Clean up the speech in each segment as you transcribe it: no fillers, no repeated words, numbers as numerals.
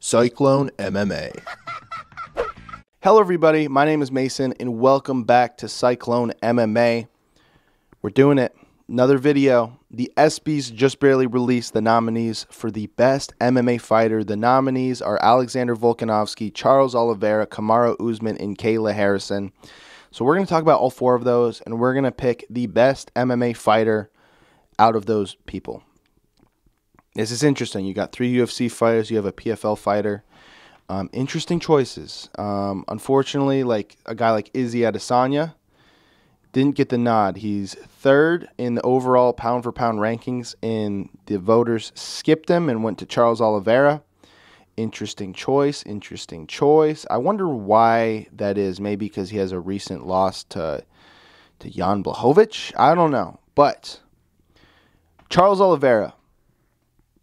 Cyclone MMA. Hello everybody, my name is Mason and welcome back to Cyclone MMA. We're doing it. Another video. The ESPYs just barely released the nominees for the best MMA fighter. The nominees are Alexander Volkanovski, Charles Oliveira, Camaro Uzman, and Kayla Harrison. So we're going to talk about all four of those and we're going to pick the best MMA fighter out of those people. This is interesting. You got 3 UFC fighters. You have a PFL fighter. Interesting choices. Unfortunately, like a guy like Izzy Adesanya didn't get the nod. He's 3rd in the overall pound-for-pound rankings, and the voters skipped him and went to Charles Oliveira. Interesting choice. Interesting choice. I wonder why that is. Maybe because he has a recent loss to Jan Blachowicz. I don't know. But Charles Oliveira,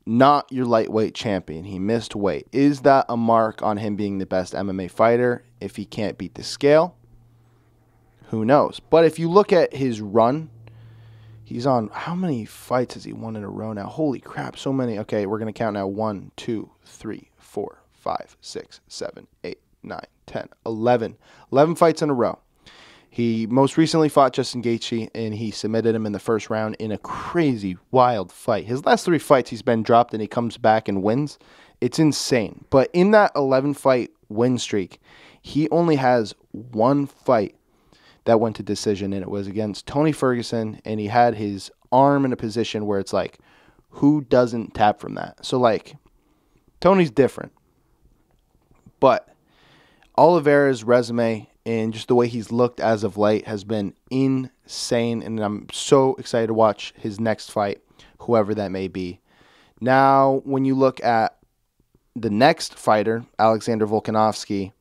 not your lightweight champion. He missed weight. Is that a mark on him being the best MMA fighter if he can't beat the scale? Who knows? But if you look at his run, he's on, how many fights has he won in a row now? Holy crap, so many. Okay, we're going to count now. 1, 2, 3, 4, 5, 6, 7, 8, 9, 10, 11. 11 fights in a row. He most recently fought Justin Gaethje, and he submitted him in the first round in a crazy, wild fight. His last 3 fights, he's been dropped, and he comes back and wins. It's insane. But in that 11-fight win streak, he only has 1 fight that went to decision, and it was against Tony Ferguson, and he had his arm in a position where it's like, who doesn't tap from that? So, like, Tony's different. But Oliveira's resume and just the way he's looked as of late has been insane, and I'm so excited to watch his next fight, whoever that may be. Now, when you look at the next fighter, Alexander Volkanovski,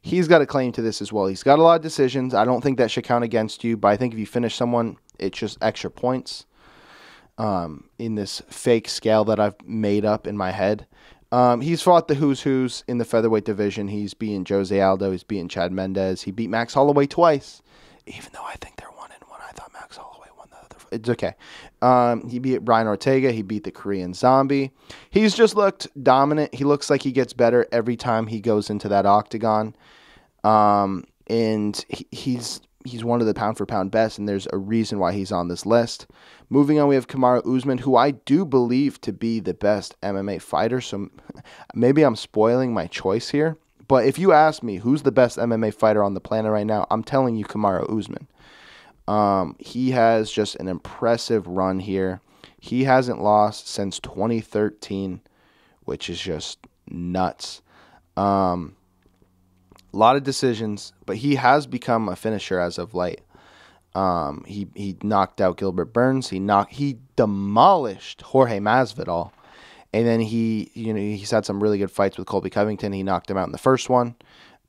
he's got a claim to this as well. He's got a lot of decisions. I don't think that should count against you, but I think if you finish someone, it's just extra points in this fake scale that I've made up in my head. He's fought the who's in the featherweight division. He's beaten Jose Aldo. He's beaten Chad Mendez. He beat Max Holloway twice, even though I think they're 1-1. I thought Max Holloway won the other. It's okay. He beat Brian Ortega. He beat the Korean Zombie. He's just looked dominant. He looks like he gets better every time he goes into that octagon. And he's one of the pound-for-pound best, and there's a reason why he's on this list. Moving on, we have Camaro Uzman, who I do believe to be the best MMA fighter, so maybe I'm spoiling my choice here. But if you ask me who's the best MMA fighter on the planet right now, I'm telling you Camaro Uzman. He has just an impressive run here. He hasn't lost since 2013, which is just nuts. A lot of decisions, but he has become a finisher as of late. He knocked out Gilbert Burns. He demolished Jorge Masvidal, and then he's had some really good fights with Colby Covington. He knocked him out in the first one.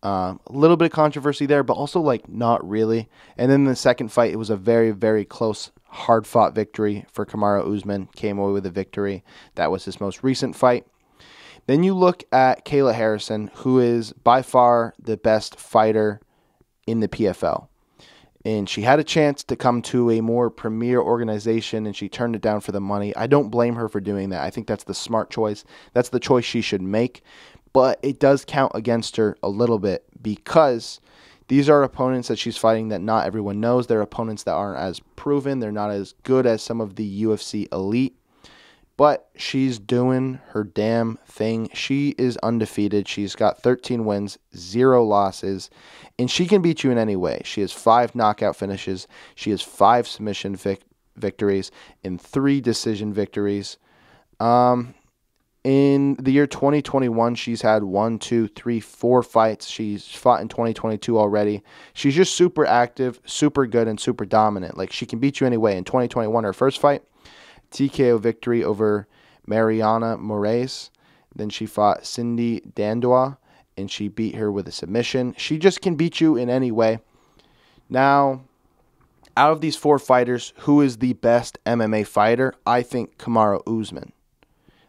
A little bit of controversy there, but also like not really. And then the second fight, it was a very, very close, hard-fought victory for Camaro Uzman. Came away with a victory. That was his most recent fight. Then you look at Kayla Harrison, who is by far the best fighter in the PFL. And she had a chance to come to a more premier organization, and she turned it down for the money. I don't blame her for doing that. I think that's the smart choice. That's the choice she should make. But it does count against her a little bit because these are opponents that she's fighting that not everyone knows. They're opponents that aren't as proven. They're not as good as some of the UFC elite. But she's doing her damn thing. She is undefeated. She's got 13 wins, 0 losses, and she can beat you in any way. She has 5 knockout finishes. She has 5 submission victories and 3 decision victories. In the year 2021, she's had 4 fights. She's fought in 2022 already. She's just super active, super good, and super dominant. Like, she can beat you anyway. In 2021, her first fight, TKO victory over Mariana Moraes. Then she fought Cindy Dandois, and she beat her with a submission. She just can beat you in any way. Now, out of these 4 fighters, who is the best MMA fighter? I think Camaro Uzman.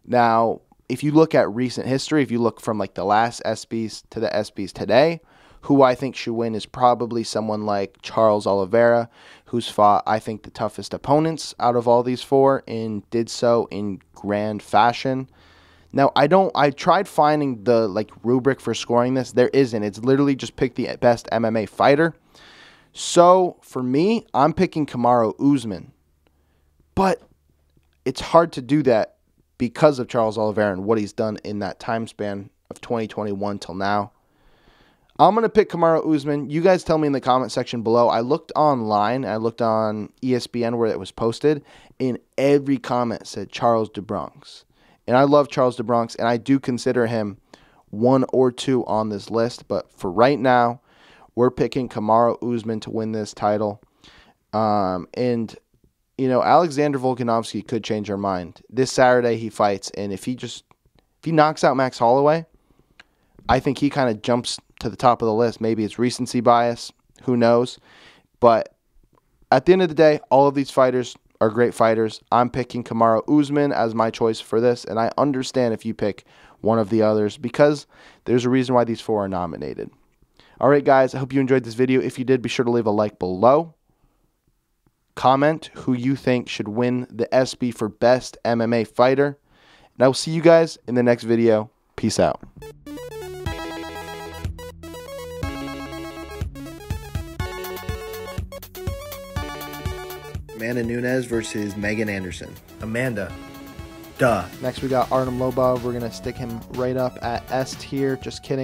Now, if you look at recent history, if you look from like the last ESPYs to the ESPYs today, who I think should win is probably someone like Charles Oliveira, who's fought, I think, the toughest opponents out of all these 4 and did so in grand fashion. Now, I tried finding the like rubric for scoring this. There isn't. It's literally just pick the best MMA fighter. So, for me, I'm picking Camaro Uzman. But it's hard to do that because of Charles Oliveira and what he's done in that time span of 2021 till now. I'm going to pick Camaro Uzman. You guys tell me in the comment section below. I looked online. I looked on ESPN where it was posted. And every comment said Charles do Bronx. And I love Charles do Bronx. And I do consider him 1 or 2 on this list. But for right now, we're picking Camaro Uzman to win this title. And, you know, Alexander Volkanovski could change our mind. This Saturday he fights. And if he knocks out Max Holloway, I think he kind of jumps to the top of the list. Maybe it's recency bias. Who knows? But at the end of the day, all of these fighters are great fighters. I'm picking Camaro Uzman as my choice for this, and I understand if you pick one of the others because there's a reason why these 4 are nominated. All right, guys, I hope you enjoyed this video. If you did, be sure to leave a like below. Comment who you think should win the ESPY for Best MMA Fighter. And I will see you guys in the next video. Peace out. Amanda Nunes versus Megan Anderson. Amanda. Duh. Next, we got Artem Lobov. We're going to stick him right up at S tier. Just kidding.